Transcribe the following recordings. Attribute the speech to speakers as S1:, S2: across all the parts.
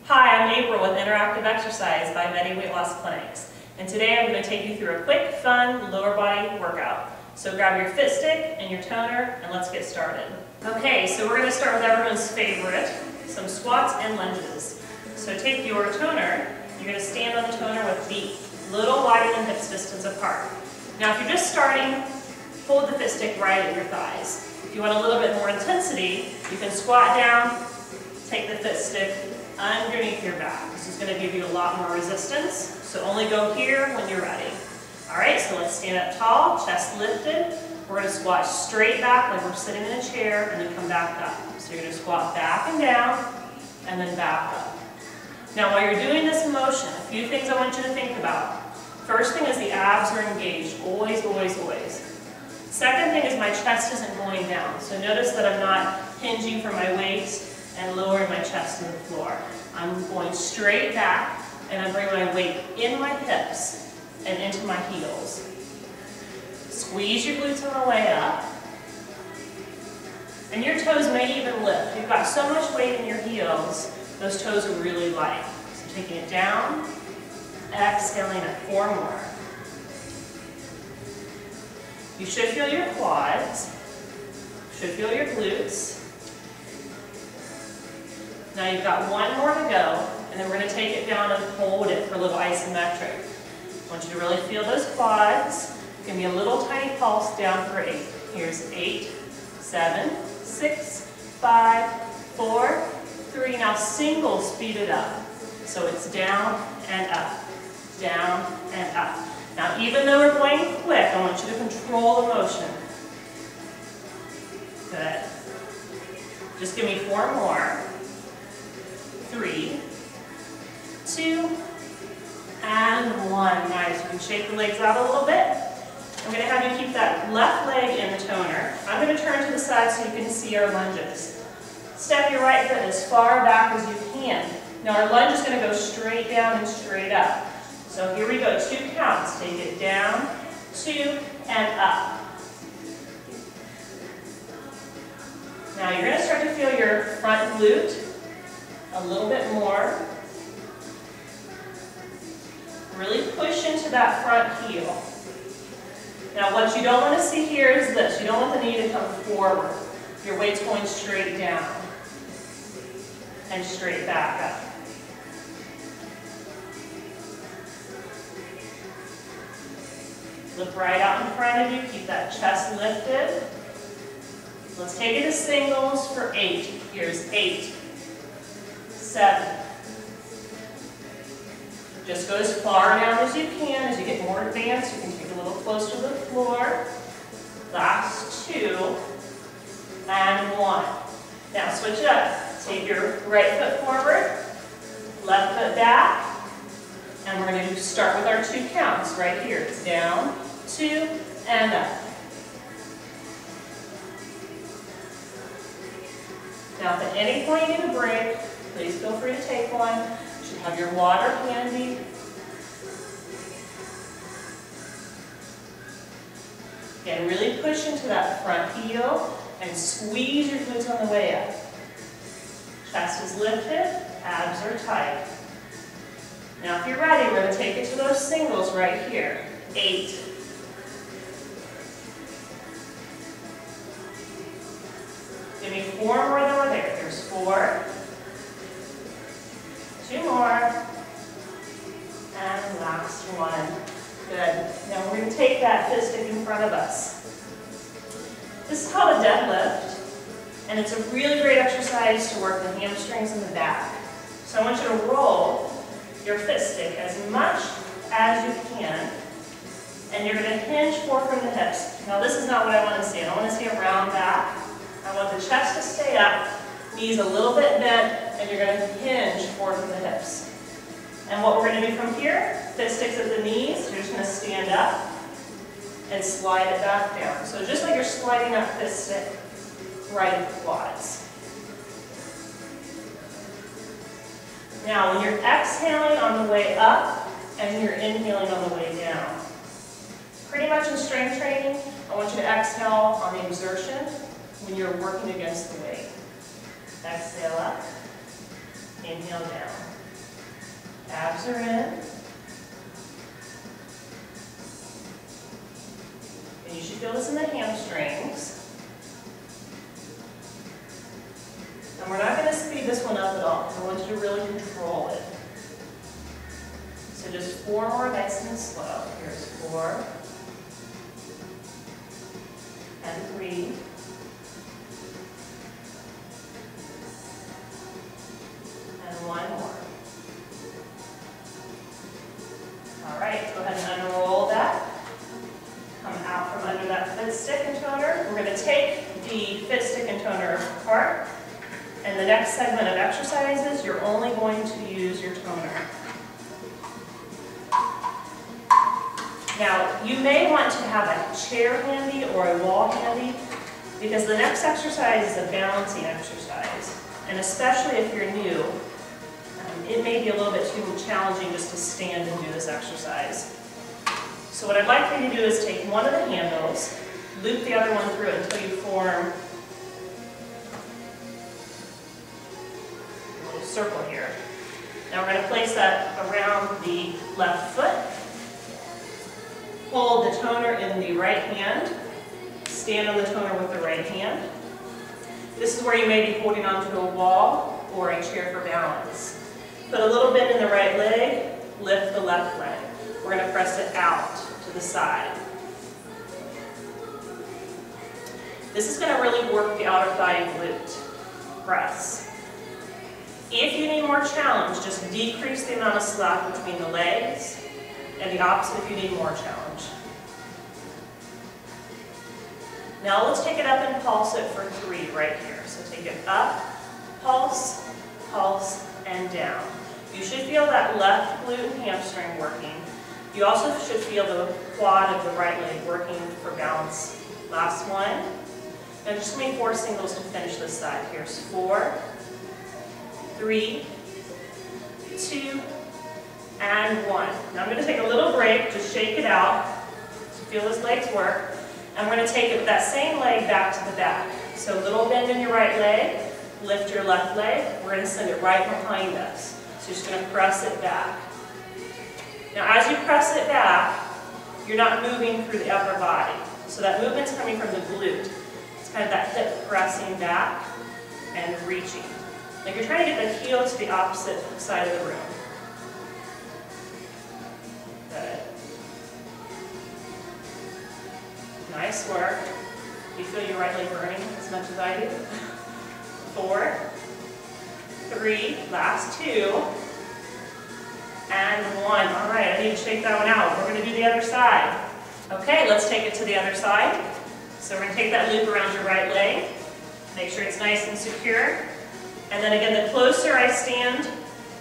S1: Hi, I'm April with Interactive Exercise by Medi-Weightloss Clinics. And today I'm going to take you through a quick, fun, lower body workout. So grab your fit stick and your toner and let's get started. Okay, so we're going to start with everyone's favorite, some squats and lunges. So take your toner, you're going to stand on the toner with feet a little wider than hips distance apart. Now if you're just starting, hold the fit stick right at your thighs. If you want a little bit more intensity, you can squat down, take the fit stick underneath your back. This is going to give you a lot more resistance, so only go here when you're ready. Alright, so let's stand up tall, chest lifted. We're going to squat straight back like we're sitting in a chair and then come back up. So you're going to squat back and down and then back up. Now while you're doing this motion, a few things I want you to think about. First thing is the abs are engaged, always, always, always. Second thing is my chest isn't going down. So notice that I'm not hinging from my waist and lowering my chest to the floor. I'm going straight back and I'm bringing my weight in my hips and into my heels. Squeeze your glutes on the way up. And your toes may even lift. You've got so much weight in your heels, those toes are really light. So taking it down, exhaling it, 4 more. You should feel your quads, should feel your glutes. Now you've got 1 more to go, and then we're going to take it down and hold it for a little isometric. I want you to really feel those quads. Give me a little tiny pulse down for 8. Here's 8, 7, 6, 5, 4, 3. Now single speed it up. So it's down and up, down and up. Now even though we're going quick, I want you to control the motion. Good. Just give me 4 more. 3, 2, and 1. Nice. You can shake the legs out a little bit. I'm going to have you keep that left leg in the toner. I'm going to turn to the side so you can see our lunges. Step your right foot as far back as you can. Now our lunge is going to go straight down and straight up. So here we go. 2 counts. Take it down, 2, and up. Now you're going to start to feel your front glute a little bit more. Really push into that front heel. Now what you don't want to see here is this. You don't want the knee to come forward. Your weight's going straight down and straight back up. Look right out in front of you. Keep that chest lifted. Let's take it as singles for 8. Here's 8. 7. Just go as far down as you can. As you get more advanced, you can take a little closer to the floor. Last 2. And 1. Now switch it up. Take your right foot forward, left foot back, and we're going to start with our 2 counts right here. It's down, 2, and up. Now if at any point you need a break, please feel free to take one. You should have your water handy. Again, really push into that front heel and squeeze your glutes on the way up. Chest is lifted, abs are tight. Now if you're ready, we're going to take it to those singles right here. 8. Give me 4 more than we're there. There's 4. 2 more. And last 1. Good. Now we're going to take that fit stick in front of us. This is called a deadlift. And it's a really great exercise to work the hamstrings and the back. So I want you to roll your fit stick as much as you can. And you're going to hinge forward from the hips. Now this is not what I want to see. I don't want to see a round back. I want the chest to stay up, knees a little bit bent, and you're going to hinge forward from the hips. And what we're going to do from here, fit sticks at the knees, you're just going to stand up and slide it back down. So just like you're sliding that fit stick right at the quads. Now when you're exhaling on the way up and you're inhaling on the way down. Pretty much in strength training, I want you to exhale on the exertion when you're working against the weight. Exhale up, inhale down. Abs are in. And you should feel this in the hamstrings. And we're not going to speed this one up at all. I want you to really control it. So just 4 more, nice and slow. Here's 4. And 3. And 1 more. All right, go ahead and unroll that. Come out from under that fit stick and toner. We're going to take the fit stick and toner apart. And the next segment of exercises, you're only going to use your toner. Now, you may want to have a chair handy or a wall handy, because the next exercise is a balancing exercise. And especially if you're new, it may be a little bit too challenging just to stand and do this exercise. So what I'd like for you to do is take one of the handles, loop the other one through it until you form circle here. Now we're going to place that around the left foot. Hold the toner in the right hand. Stand on the toner with the right hand. This is where you may be holding onto a wall or a chair for balance. Put a little bit in the right leg, lift the left leg. We're going to press it out to the side. This is going to really work the outer thigh and glute. Press. If you need more challenge, just decrease the amount of slack between the legs, and the opposite if you need more challenge. Now let's take it up and pulse it for 3 right here. So take it up, pulse, pulse, and down. You should feel that left glute and hamstring working. You also should feel the quad of the right leg working for balance. Last one. Now just going to be 4 singles to finish this side. Here's 4, 3, 2, and 1. Now I'm going to take a little break, just shake it out, so feel those legs work. And we're going to take it with that same leg back to the back. So a little bend in your right leg, lift your left leg, we're going to send it right behind us. So you're just going to press it back. Now as you press it back, you're not moving through the upper body. So that movement's coming from the glute. It's kind of that hip pressing back and reaching. Like you're trying to get the heel to the opposite side of the room. Good. Nice work. Do you feel your right leg burning as much as I do? 4, 3, last 2, and 1. All right, I need to shake that one out. We're going to do the other side. Okay, let's take it to the other side. So we're going to take that loop around your right leg. Make sure it's nice and secure. And then again, the closer I stand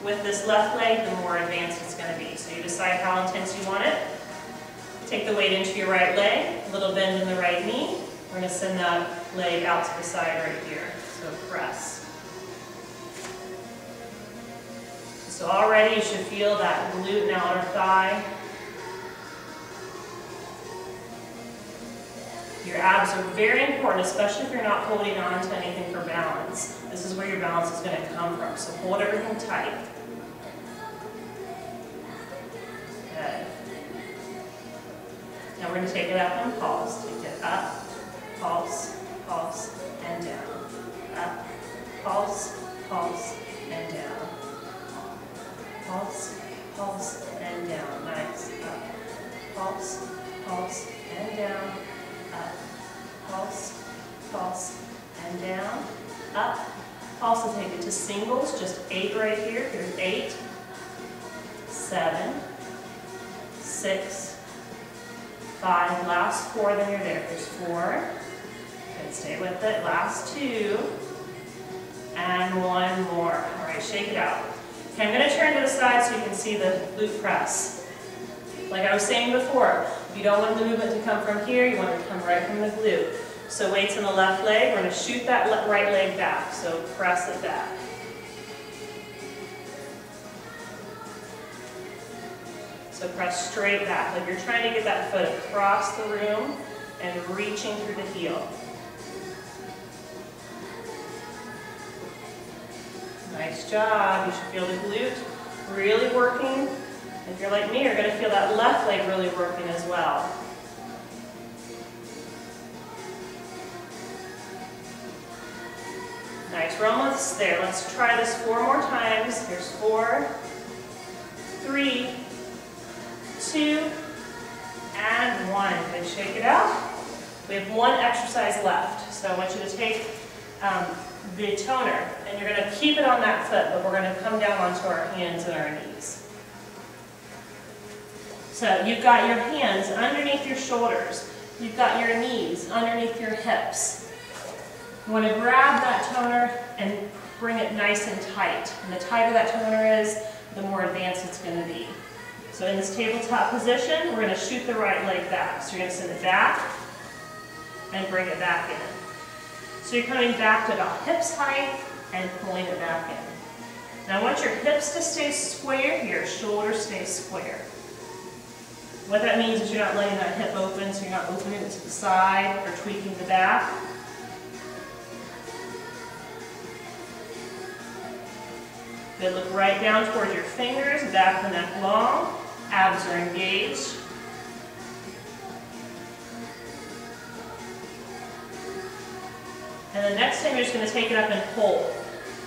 S1: with this left leg, the more advanced it's going to be. So you decide how intense you want it. Take the weight into your right leg, a little bend in the right knee. We're going to send that leg out to the side right here. So press. So already you should feel that glute and outer thigh. Your abs are very important, especially if you're not holding on to anything for balance. This is where your balance is going to come from. So hold everything tight. Good. Now we're going to take it up and pulse. Take it up, pulse, pulse, and down. Up, pulse, pulse, and down. Pulse, pulse, and down. Nice. Up, pulse, pulse, and down. Up, pulse, pulse, and down. Up, pulse, and take it to singles. Just 8 right here. Here's 8, 7, 6, 5. Last 4, then you're there. Here's 4. Good, stay with it. Last 2, and 1 more. All right, shake it out. Okay, I'm going to turn to the side so you can see the glute press. Like I was saying before, you don't want the movement to come from here, you want it to come right from the glute. So weights in the left leg, we're going to shoot that right leg back, so press it back. So press straight back, like you're trying to get that foot across the room and reaching through the heel. Nice job. You should feel the glute really working. If you're like me, you're going to feel that left leg really working as well. Nice, we're almost there. Let's try this 4 more times. Here's 4, 3, 2, and 1. Good, shake it out. We have 1 exercise left. So I want you to take the toner, and you're going to keep it on that foot, but we're going to come down onto our hands and our knees. So you've got your hands underneath your shoulders. You've got your knees underneath your hips. You want to grab that toner and bring it nice and tight. And the tighter that toner is, the more advanced it's going to be. So in this tabletop position, we're going to shoot the right leg back. So you're going to send it back and bring it back in. So you're coming back to about hips height and pulling it back in. Now I want your hips to stay square, your shoulders stay square. What that means is you're not letting that hip open, so you're not opening it to the side or tweaking the back. Good, look right down towards your fingers, back of the neck long, abs are engaged. And the next time you're just going to take it up and hold.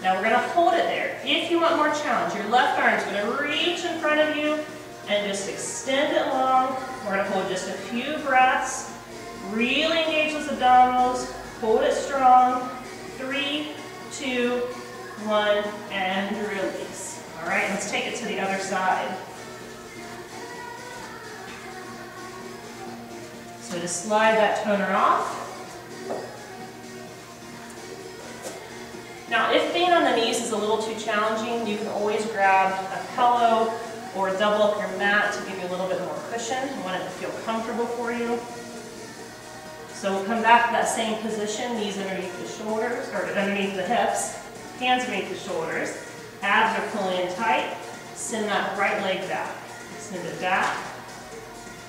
S1: Now we're going to hold it there. If you want more challenge, your left arm is going to reach in front of you and just extend it long. We're going to hold just a few breaths. Really engage those abdominals. Hold it strong. 3, 2, 1, and release. All right, let's take it to the other side. So just slide that toner off. Now, if being on the knees is a little too challenging, you can always grab a pillow or double up your mat to give you a little bit more cushion. You want it to feel comfortable for you. So we'll come back to that same position, knees underneath the shoulders, or underneath the hips, hands underneath the shoulders. Abs are pulling in tight. Send that right leg back. Send it back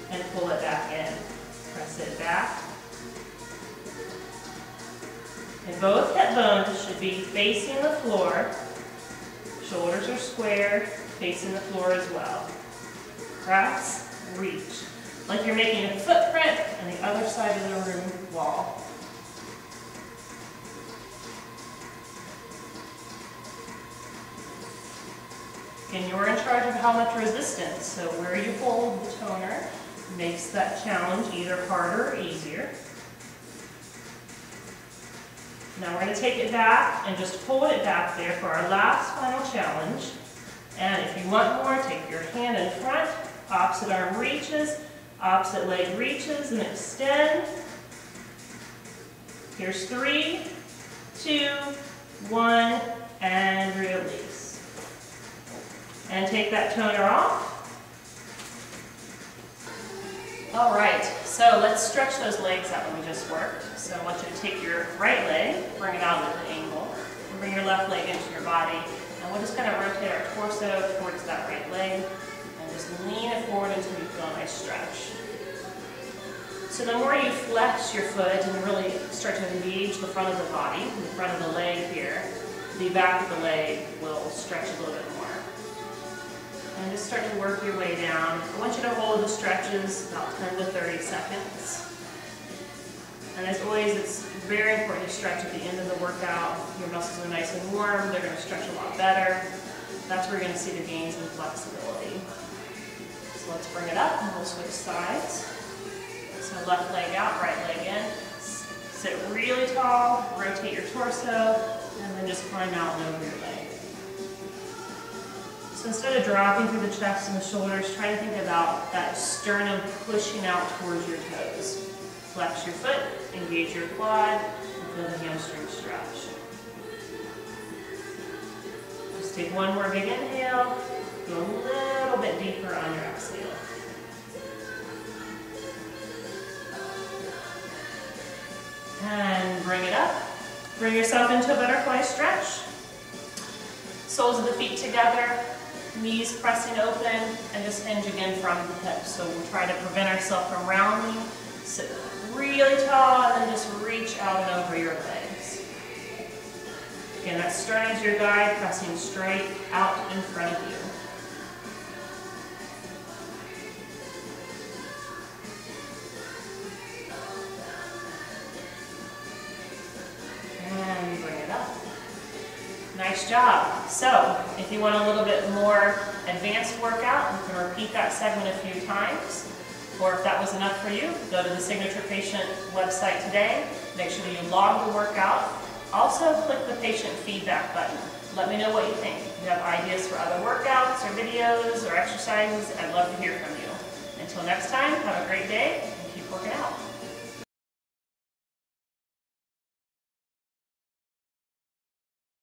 S1: and pull it back in. Press it back. And both hip bones should be facing the floor. Shoulders are square, facing the floor as well. Press, reach. Like you're making a footprint on the other side of the room wall. And you're in charge of how much resistance. So where you hold the toner makes that challenge either harder or easier. Now we're going to take it back and just hold it back there for our last final challenge. And if you want more, take your hand in front, opposite arm reaches, opposite leg reaches, and extend. Here's 3, 2, 1, and release. And take that toner off. All right, so let's stretch those legs out that we just worked. So I want you to take your right leg, bring it out at an angle, and bring your left leg into your body. And we'll just kind of rotate our torso towards that right leg, and just lean it forward until you feel a nice stretch. So the more you flex your foot and really start to engage the front of the body, the front of the leg here, the back of the leg will stretch a little bit more. And just start to work your way down. I want you to hold the stretches about 10 to 30 seconds. And as always, it's very important to stretch at the end of the workout. Your muscles are nice and warm. They're going to stretch a lot better. That's where you're going to see the gains in flexibility. So let's bring it up and we'll switch sides. So left leg out, right leg in. Sit really tall, rotate your torso, and then just climb out and over your leg. So instead of dropping through the chest and the shoulders, try to think about that sternum pushing out towards your toes. Flex your foot, engage your quad, and feel the hamstring stretch. Just take one more big inhale, go a little bit deeper on your exhale. And bring it up. Bring yourself into a butterfly stretch. Soles of the feet together, knees pressing open, and just hinge again from the hips. So we'll try to prevent ourselves from rounding. Sit really tall and then just reach out and over your legs. Again, that sternum is your guide, pressing straight out in front of you. Nice job. So, if you want a little bit more advanced workout, you can repeat that segment a few times. Or if that was enough for you, go to the Signature Patient website today. Make sure that you log the workout. Also, click the patient feedback button. Let me know what you think. If you have ideas for other workouts or videos or exercises, I'd love to hear from you. Until next time, have a great day and keep working out.